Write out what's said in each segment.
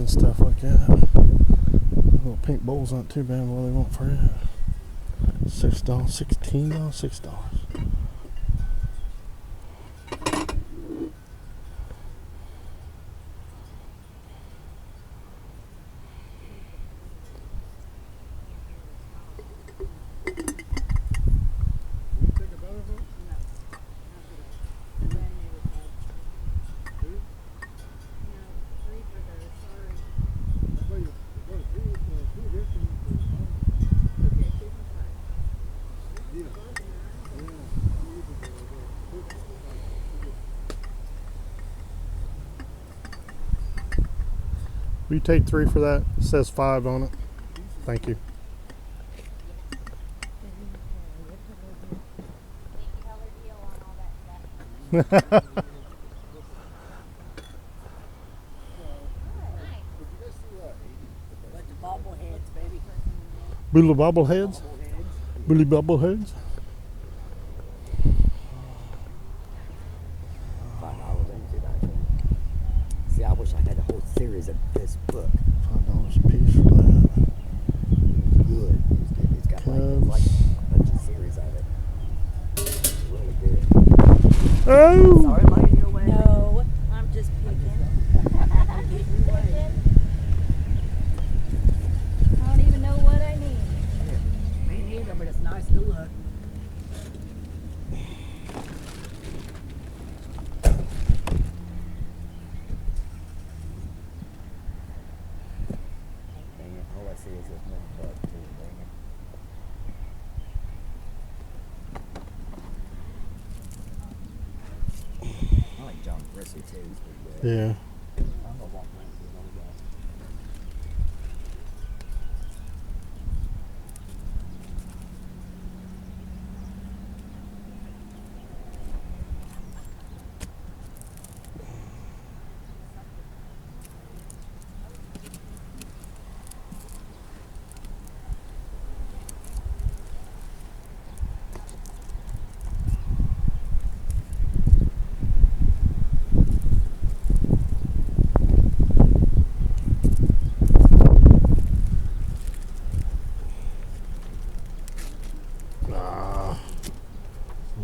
and stuff like that. Little pink bowls aren't too bad. What do they want for it? $6, $16, $6. Will you take 3 for that? It says 5 on it. Thank you. Bully bobbleheads? Bully bobbleheads? See, I wish I had a whole series of this book. $5 a piece for that. Good. It's got like a bunch of series of it. It's really good. Oh! Sorry, am I in your way? No, I'm just picking. I don't even know what I need. Me neither, but it's nice to look. Dang it, all I see is this one buck too, dang it. I like John Brissy too, he's pretty good. Yeah. I don't know what mine's the other guy.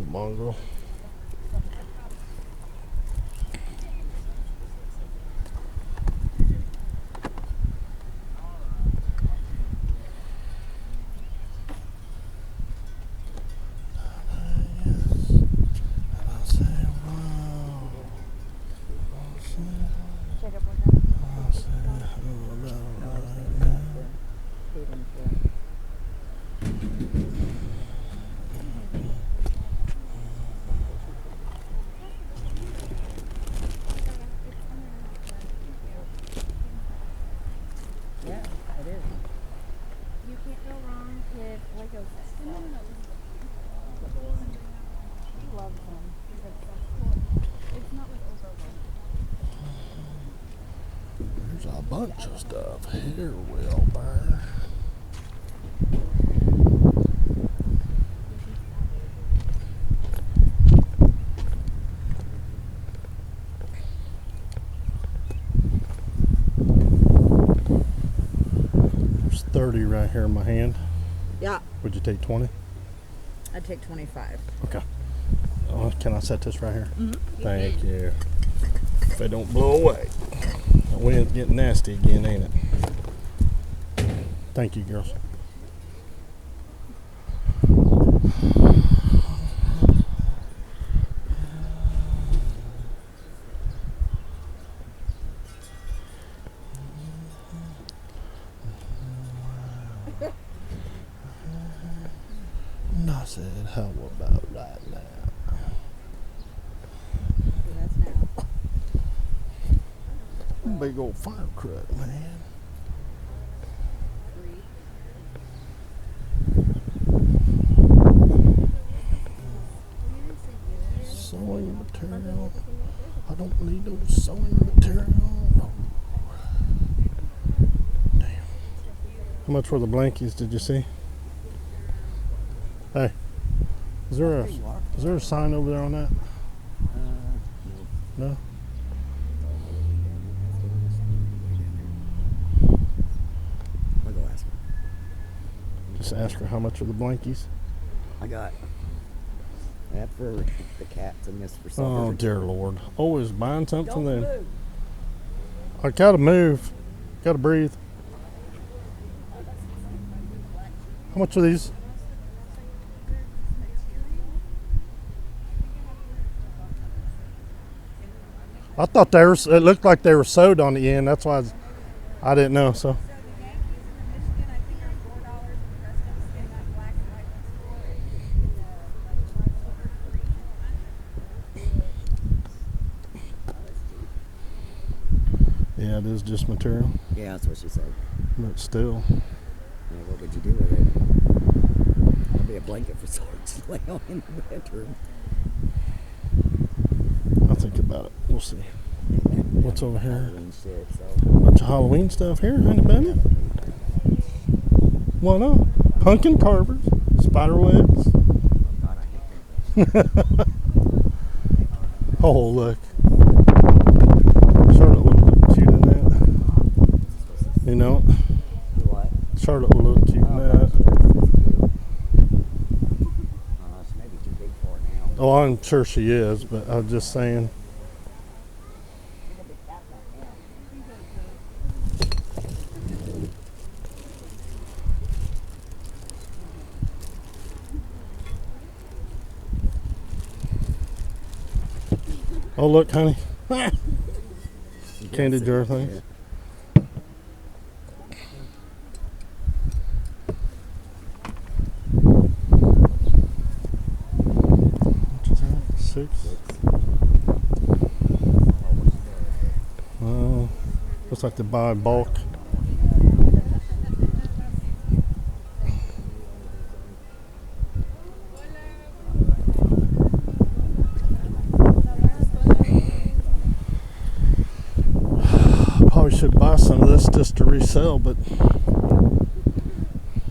Mongrel. Yeah, it is. You can't go wrong with Lego sets. Love them. It's not like overload. There's a bunch of stuff here, Wilbur. There's 30 right here in my hand. Yeah, Would you take 20? I'd take 25. Okay. Can I set this right here? Mm-hmm. Thank you. If they don't blow away. The wind's getting nasty again, ain't it? Thank you, girls. And I said, how about right now? That's now. Big old fire truck, man. Sewing material. I don't need no sewing material. Oh. Damn. How much were the blankies, did you see? Hey, is there a sign over there on that? No? Just ask her how much are the blankies. I got that for the cats and this for supper. Oh dear Lord! Always buying something Don't then. move. I gotta move. Gotta breathe. How much are these? I thought they were. It looked like they were sewed on the end. That's why I didn't know. So. So the Yankees and the Michigan, I think, are $4, and the rest of it's getting on black and white ones for Yeah, it is just material, Yeah, that's what she said. but still. Yeah, what would you do with it? It'll be a blanket for sorts to lay on in the bedroom. I'll think about it. We'll see. What's over here? Halloween shit, so. Bunch of Halloween stuff here, honey bunny. Why not? Pumpkin carvers, spider webs. Oh, God, I hate them. Oh, look. Charlotte would look cute in that. You know, Do what? Charlotte would look cute in Oh, that. gosh, yeah, this is cute. She may be too big for it now. Oh, I'm sure she is, but I'm just saying. Oh, look, honey. Candy jar things. What is that? 6? Looks like they buy bulk. Probably should buy some of this just to resell, but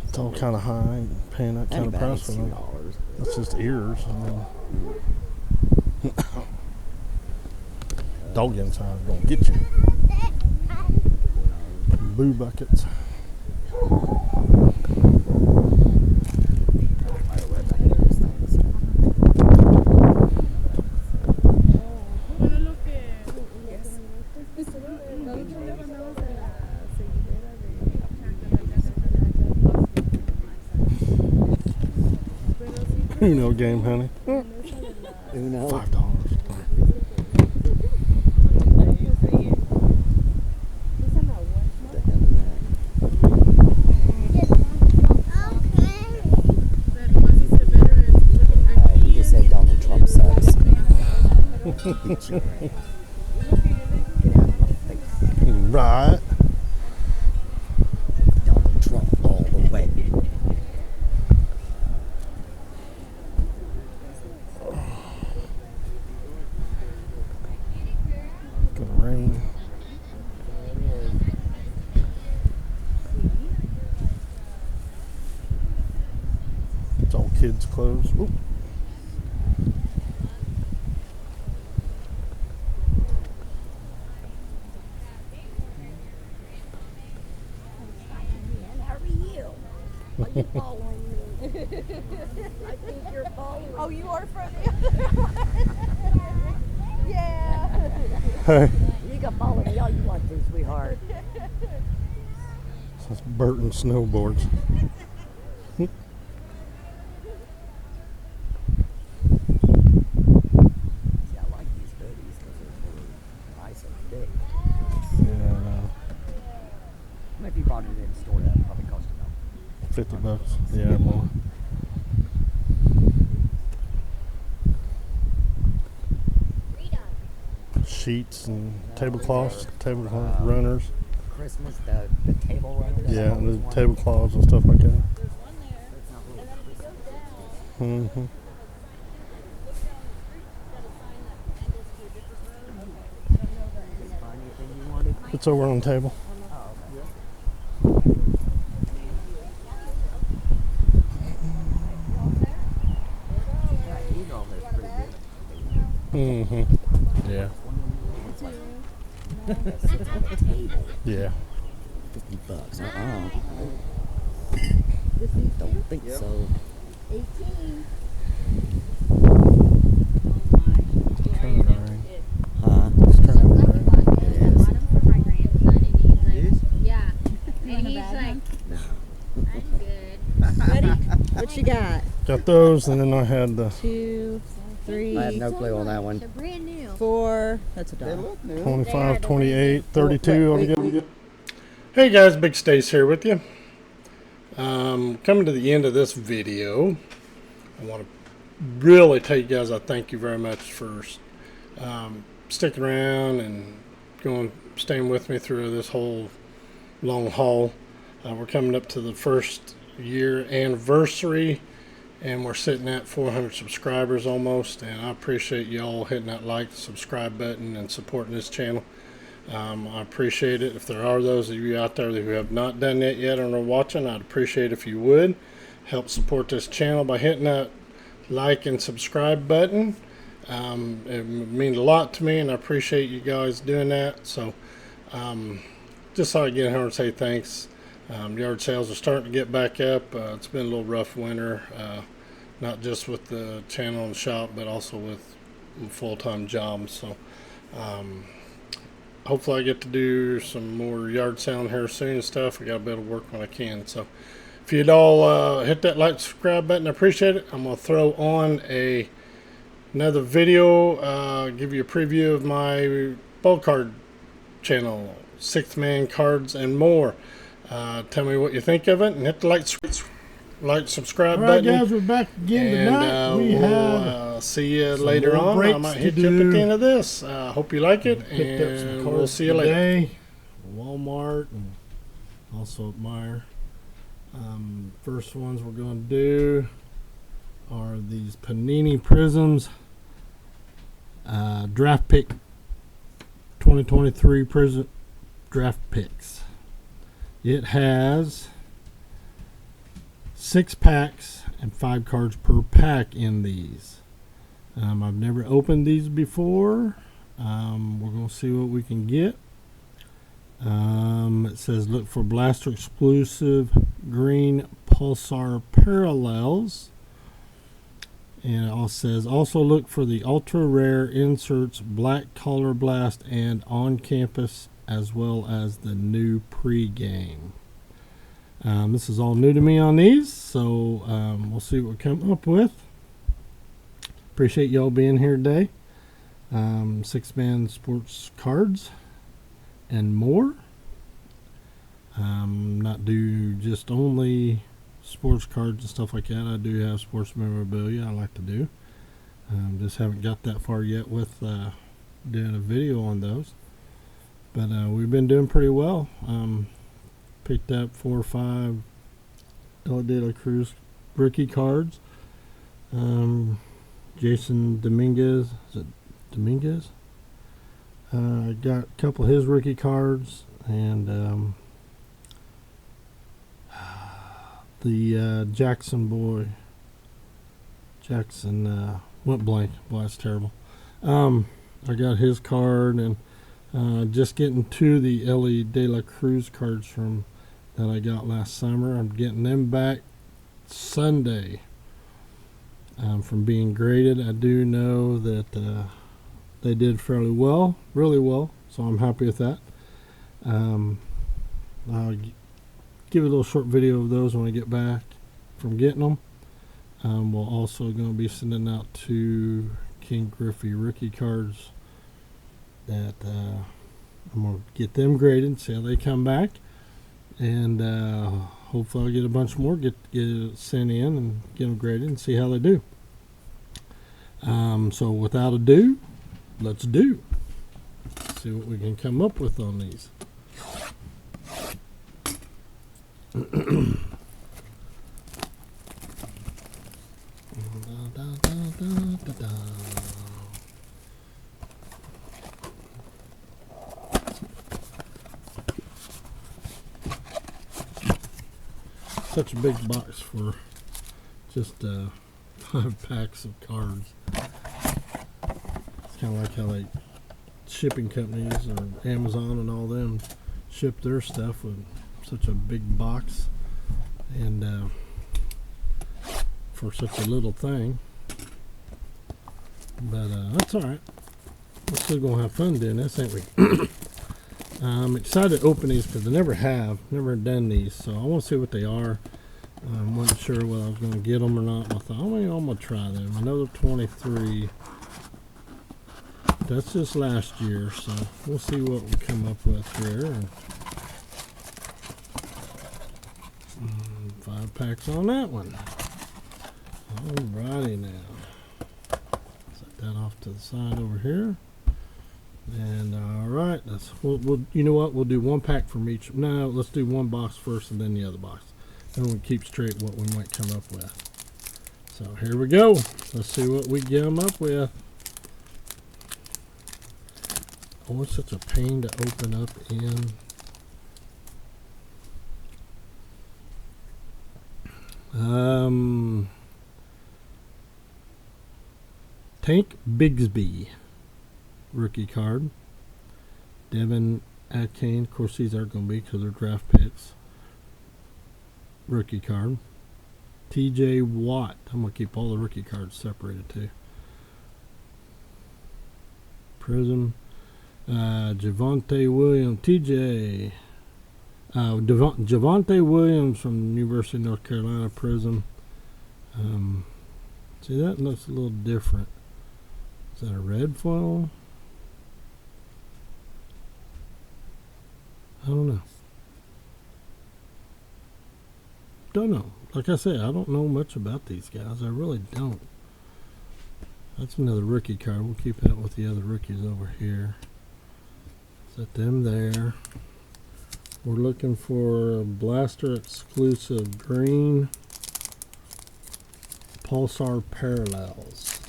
it's all kind of high. I ain't paying that kind of price for them. $2. That's just ears. I mean, dog inside is gonna get you. Boo buckets. Bueno, lo que la otra vez mandamos a la seguidera de Uno game, honey. Uno. $5. What the hell is that? You just said Donald Trump sucks. Get your ass. Get out of my face. Right. Donald Trump all the way. Gonna rain. It's all kids' clothes. Oop. How are you? Are you following me? I think you're following. Oh, you are from the other one? Yeah. Hey, You can follow me all you want to, sweetheart. that's Burton snowboards. See, I like these hoodies because they're nice and thick. Yeah, If you bought it in the store, that would probably cost you about $50. Yeah, more. Sheets and tablecloths, runners. Christmas, the table runner. that Yeah, I always the wanted. tablecloths and stuff like that. It's not really Christmas. hmm Did you find anything you wanted? It's over on the table. Oh, okay. Yeah, these are almost pretty good. Yeah. It's like that sits on the table. Yeah. $50. Just these two? Don't think so. 18. Turn Huh? It's turn ring. It is. Yeah. You And want a he's bag, like, hon? I'm good. Ready? What you got? Got those, and then I had the 2, 3, I have no clue on that They're one. brand new. 4. That's a dollar. 25, 28, 32 Wait, altogether. Hey guys, Big Stace here with you. Coming to the end of this video, I want to really tell you guys I thank you very much for sticking around and staying with me through this whole long haul. We're coming up to the first year anniversary, and we're sitting at 400 subscribers almost, and I appreciate y'all hitting that like, subscribe button, and supporting this channel. I appreciate it. If there are those of you out there who have not done that yet and are watching, I'd appreciate if you would help support this channel by hitting that like and subscribe button. It means a lot to me, and I appreciate you guys doing that. So just thought I'd get here and say thanks. Yard sales are starting to get back up. It's been a little rough winter, not just with the channel and shop, but also with full-time jobs. So hopefully I get to do some more yard selling here soon and stuff. I got to be able to work when I can. So if you'd all hit that like, subscribe button, I appreciate it. I'm going to throw on another video, give you a preview of my ball card channel, Sixth Man Cards and More. Tell me what you think of it, and hit the like, subscribe All right, button. guys, we're back again And tonight. We have we'll see you some later more on. I breaks might to hit you up at do. the end of this. Hope you like it, picked up some and cards we'll see you later. today. Walmart and also at Meijer. First ones we're going to do are these Panini Prisms draft pick 2023 Prism draft picks. It has 6 packs and 5 cards per pack in these. I've never opened these before. We're going to see what we can get. It says look for Blaster exclusive green Pulsar parallels. And it also says also look for the ultra rare inserts Black Color Blast and On Campus, as well as the new pre-game. This is all new to me on these, so we'll see what we come up with. Appreciate y'all being here today. Six-man sports cards and more. Not do just only sports cards and stuff like that. I do have sports memorabilia I like to do. Just haven't got that far yet with doing a video on those. But we've been doing pretty well. Picked up 4 or 5 Elly De La Cruz rookie cards. Jason Dominguez. Is it Dominguez? I got a couple of his rookie cards, and the Jackson boy. Jackson went blank. Boy, that's terrible. I got his card, and just getting to the Elly De La Cruz cards that I got last summer. I'm getting them back Sunday from being graded. I do know that they did fairly well, really well, so I'm happy with that. I'll give a little short video of those when I get back from getting them. We're also going to be sending out 2 King Griffey rookie cards that I'm going to get them graded, see how they come back, and hopefully I'll get a bunch more, get it sent in and get them graded and see how they do. So without ado, let's do. See what we can come up with on these. Such a big box for just 5 packs of cards. It's kind of like how they shipping companies or Amazon and all them ship their stuff with such a big box. And for such a little thing. But that's alright. We're still going to have fun doing this, ain't we? I'm excited to open these because I never done these. So I want to see what they are. I wasn't sure whether I was going to get them or not. I thought, I'm going to try them. Another 23. That's just last year, so we'll see what we come up with here. 5 packs on that one. Alrighty now. Set that off to the side over here. And alright, we'll you know what? We'll do 1 pack from each. No, let's do 1 box first and then the other box. Then we'll keep straight what we might come up with. So here we go. Let's see what we come up with. Oh, it's such a pain to open up in. Tank Bigsby, rookie card. Devin Atkin, of course these aren't going to be because they're draft picks. Rookie card. TJ Watt, I'm going to keep all the rookie cards separated too. Prism. Javonte Williams, Javonte Williams from the University of North Carolina, Prism. See, that looks a little different. Is that a red foil? I don't know. Don't know. Like I said, I don't know much about these guys. I really don't. That's another rookie card. We'll keep that with the other rookies over here. Set them there. We're looking for a Blaster exclusive green Pulsar Parallels.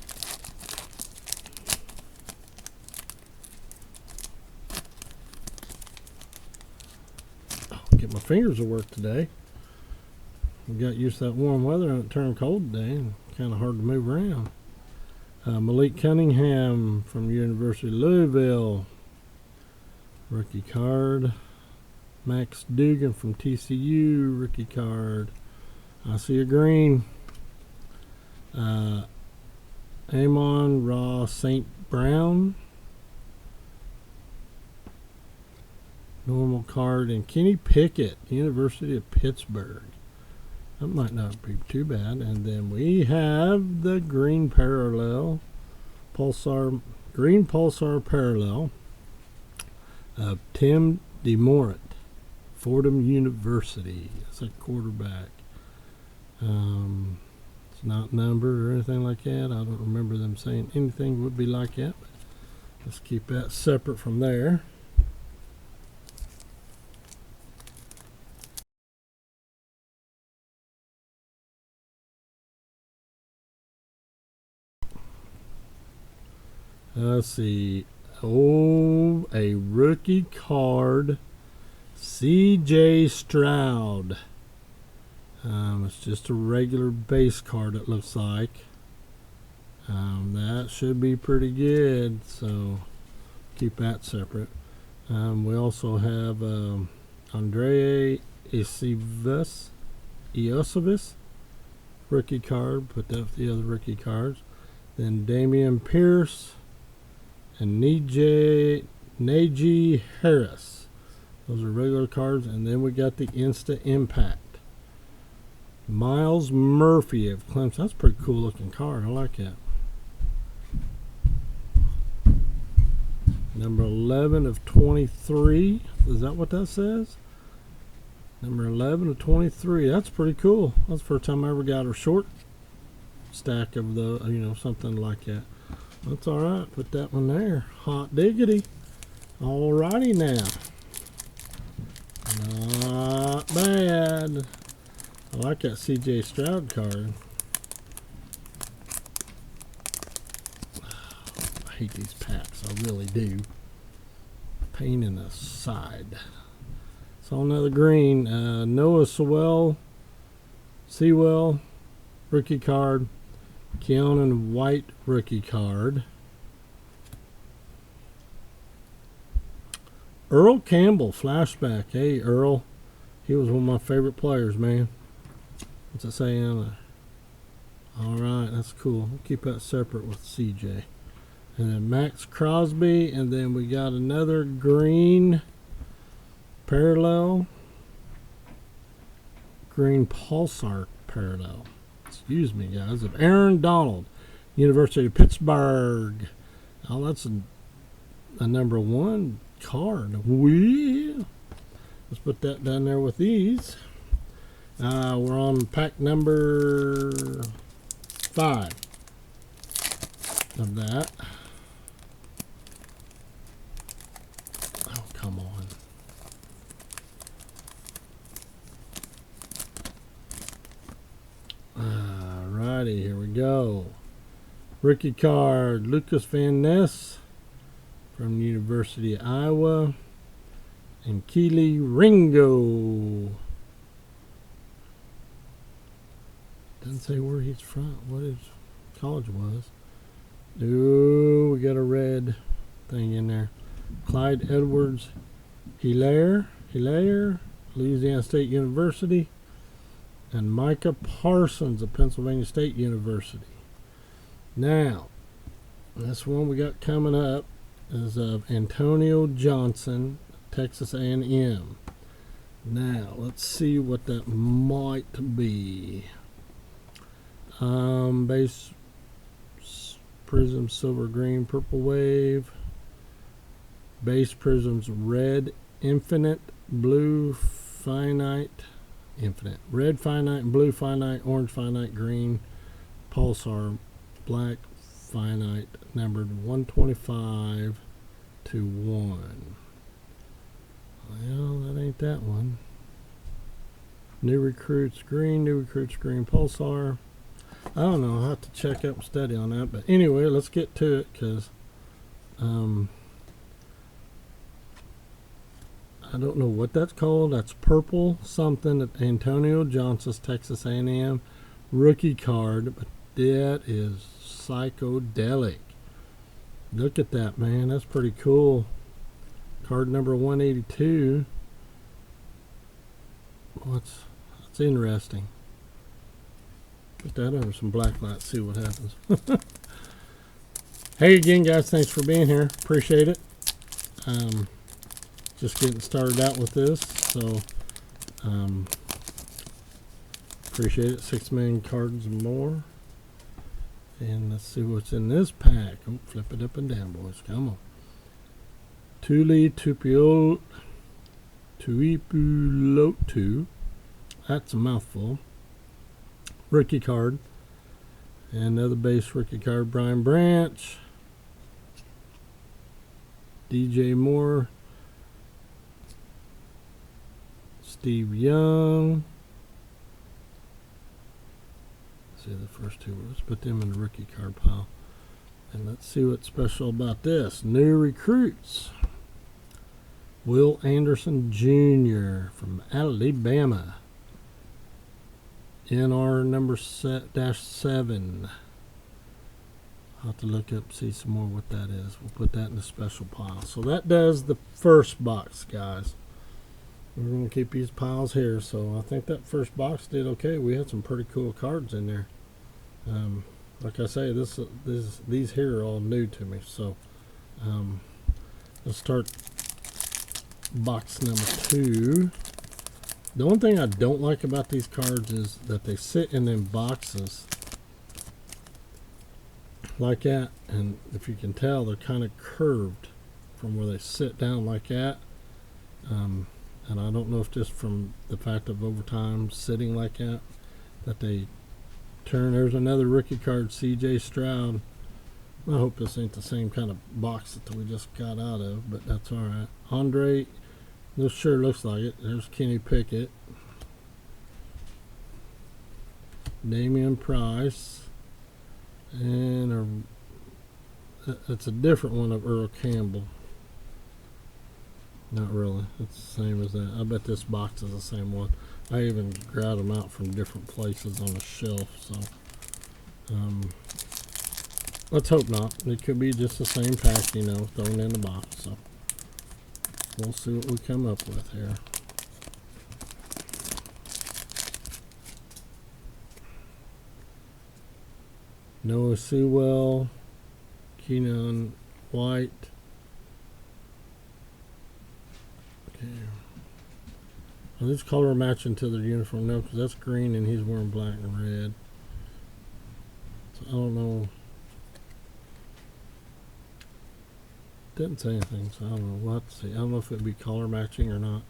Get my fingers to work today. We got used to that warm weather and it turned cold today and kind of hard to move around. Malik Cunningham from University of Louisville. Rookie card. Max Dugan from TCU. Rookie card. I see a green. Amon Ra St. Brown. Normal card. And Kenny Pickett, University of Pittsburgh. That might not be too bad. And then we have the green parallel. Green Pulsar Parallel. Tim DeMorat, Fordham University. That's a quarterback. It's not numbered or anything like that. I don't remember them saying anything would be like that. But let's keep that separate from there. Let's see. Oh, a rookie card. CJ Stroud. It's just a regular base card, it looks like. That should be pretty good, so keep that separate. We also have Andrea Iosivas, rookie card. Put that with the other rookie cards. Then Damian Pierce and Najee Harris. Those are regular cards. And then we got the Insta Impact. Miles Murphy of Clemson. That's a pretty cool looking card. I like that. Number 11 of 23. Is that what that says? Number 11 of 23. That's pretty cool. That's the first time I ever got a short stack of the, something like that. That's alright. Put that one there. Hot diggity. Alrighty now. Not bad. I like that CJ Stroud card. I hate these packs. I really do. Pain in the side. So another green. Noah Sewell, rookie card. Keanu White, rookie card. Earl Campbell, flashback. Hey, Earl. He was one of my favorite players, man. What's it saying? All right, that's cool. We'll keep that separate with CJ. And then Max Crosby, and then we got another green parallel. Green Pulsar parallel. Excuse me, guys. Of Aaron Donald, University of Pittsburgh. Oh, that's a number 1 card. Well, let's put that down there with these. We're on pack number 5 of that. Oh, come on. Alrighty, here we go. Rookie card, Lucas Van Ness from the University of Iowa. And Keely Ringo. Doesn't say where he's from, what his college was. Ooh, we got a red thing in there. Clyde Edwards Hilaire, Louisiana State University. And Micah Parsons of Pennsylvania State University. Now, this one we got coming up is of Antonio Johnson, Texas A&M. Now, let's see what that might be. Base Prism Silver Green Purple Wave. Base Prisms Red Infinite Blue Finite Infinite. Red Finite and Blue Finite, Orange Finite, Green Pulsar Black Finite, numbered 125 to 1. Well, that ain't that one. New Recruits Green, New Recruits Green Pulsar. I don't know, I'll have to check up and study on that. But anyway, let's get to it, because I don't know what that's called. That's purple something at Antonio Johnson's Texas A&M rookie card. But that is psychedelic. Look at that, man. That's pretty cool. Card number 182. That's interesting. Put that under some black light, see what happens. Hey again, guys, thanks for being here. Appreciate it. Just getting started out with this, so appreciate it. 6 million cards more. And let's see what's in this pack. Oh, flip it up and down, boys. Come on. Tuli Tuipulotu. That's a mouthful. Rookie card. And another base rookie card. Brian Branch. DJ Moore. Steve Young. Let's see the first two. Let's put them in the rookie card pile. And let's see what's special about this. New recruits. Will Anderson Jr. from Alabama. NR number -7. I'll have to look up, see some more what that is. We'll put that in the special pile. So that does the first box, guys. We're going to keep these piles here. So I think that first box did okay. We had some pretty cool cards in there. Like I say, these here are all new to me. So let's start box number 2. The one thing I don't like about these cards is that they sit in them boxes like that, and if you can tell, they're kind of curved from where they sit down like that. And I don't know if just from the fact of over time sitting like that they turn. There's another rookie card, CJ Stroud. I hope this ain't the same kind of box that we just got out of, but that's all right. Andre, this sure looks like it. There's Kenny Pickett. Damian Price. And it's a different one of Earl Campbell. Not really. It's the same as that. I bet this box is the same one. I even grabbed them out from different places on the shelf. So let's hope not. It could be just the same pack, you know, thrown in the box. So we'll see what we come up with here. Noah Sewell, Keenan White. Okay. Well, this color matching to their uniform now because that's green and he's wearing black and red. So I don't know. Didn't say anything, so I don't know. We'll have to see. I don't know if it'd be color matching or not.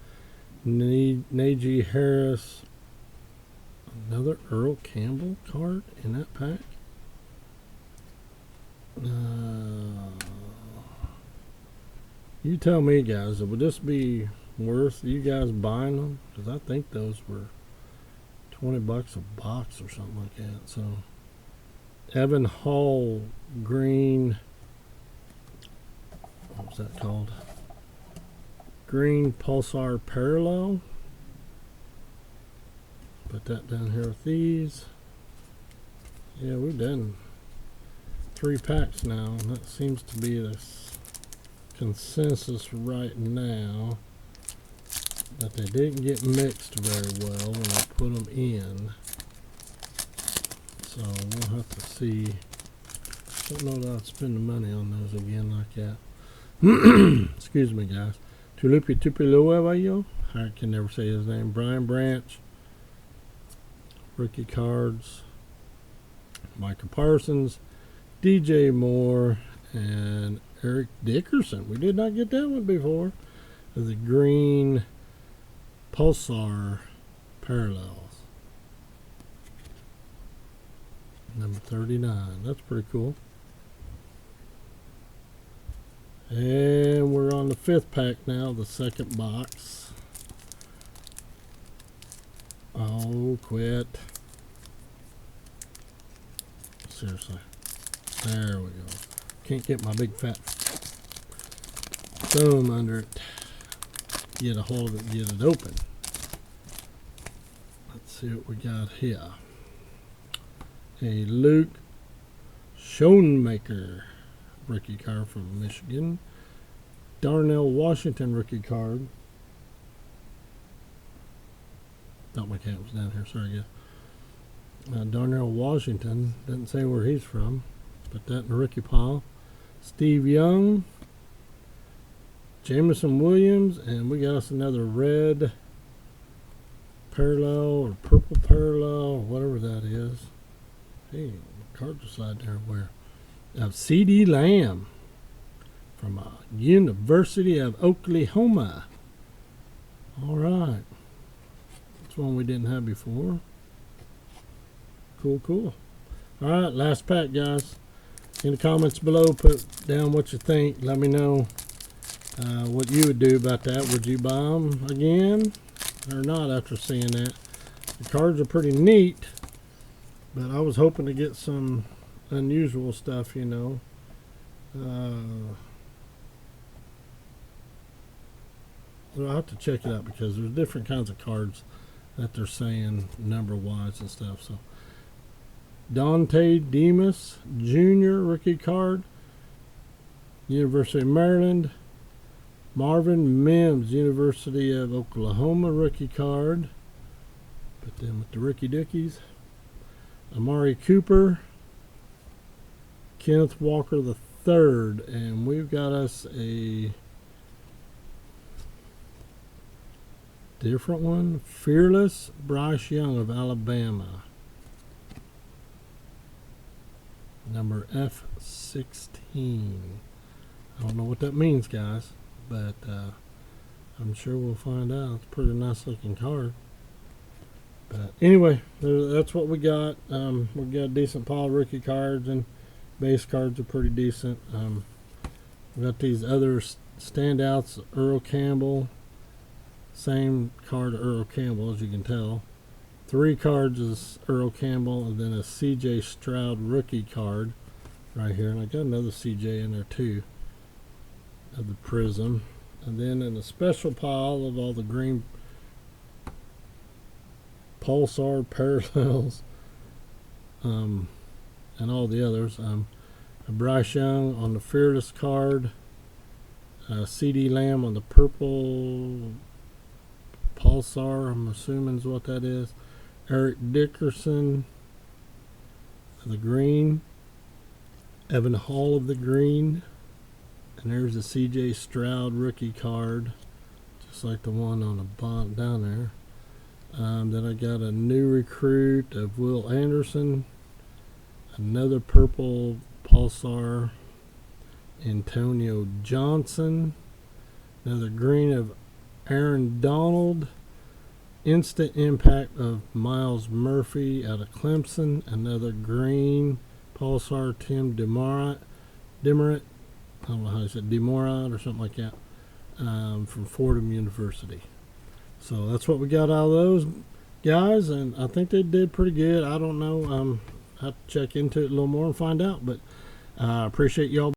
Najee Harris. Another Earl Campbell card in that pack. You tell me, guys. Would this be worth you guys buying them? Because I think those were $20 a box or something like that. So, Evan Hall green. What was that called? Green Pulsar Parallel. Put that down here with these. Yeah, we've done 3 packs now, and that seems to be the consensus right now that they didn't get mixed very well when I put them in. So we'll have to see. Don't know that I'd spend the money on those again like that. Excuse me, guys. Tulipi Tupiluevayo. I can never say his name. Brian Branch. Rookie cards. Micah Parsons. DJ Moore. And Eric Dickerson. We did not get that one before. The green Pulsar Parallels. Number 39. That's pretty cool. And we're on the 5th pack now, the 2nd box. Oh, quit. Seriously. There we go. Can't get my big fat thumb under it. Get a hold of it, get it open. Let's see what we got here. A Luke Schoenmaker rookie card from Michigan. Darnell Washington rookie card. Thought my cat was down here. Sorry, guys. Darnell Washington. Doesn't say where he's from. Put that in the rookie pile. Steve Young. Jameson Williams. And we got us another red parallel or purple parallel, whatever that is. Hey, the cards are sliding everywhere. C.D. Lamb from University of Oklahoma. All right. That's one we didn't have before. Cool, cool. All right, last pack, guys. In the comments below, put down what you think. Let me know what you would do about that. Would you buy them again or not after seeing that? The cards are pretty neat, but I was hoping to get some unusual stuff, you know. Well, I'll have to check it out because there's different kinds of cards that they're saying number-wise and stuff. So, Dante Demas Jr. rookie card, University of Maryland. Marvin Mims, University of Oklahoma rookie card. Put them with the rookie dickies. Amari Cooper. Kenneth Walker III, and we've got us a different one. Fearless Bryce Young of Alabama. Number F16. I don't know what that means, guys, but I'm sure we'll find out. It's a pretty nice looking card. But anyway, that's what we got. We got a decent pile of rookie cards, and base cards are pretty decent. We got these other standouts. Earl Campbell, same card Earl Campbell, as you can tell. 3 cards is Earl Campbell, and then a CJ Stroud rookie card right here. And I got another CJ in there too, of the Prism. And then in a special pile of all the green Pulsar Parallels, and all the others. Bryce Young on the Fearless card. C.D. Lamb on the purple Pulsar, I'm assuming is what that is. Eric Dickerson, the green Evan Hall of the green. And there's a CJ Stroud rookie card, just like the one on the bottom down there. Then I got a new recruit of Will Anderson, another purple Pulsar Antonio Johnson, another green of Aaron Donald, instant impact of Miles Murphy out of Clemson, another green Pulsar Tim Demorat, I don't know how you said, Demorat or something like that, from Fordham University. So that's what we got out of those guys, and I think they did pretty good. I don't know. I have to check into it a little more and find out, but I appreciate y'all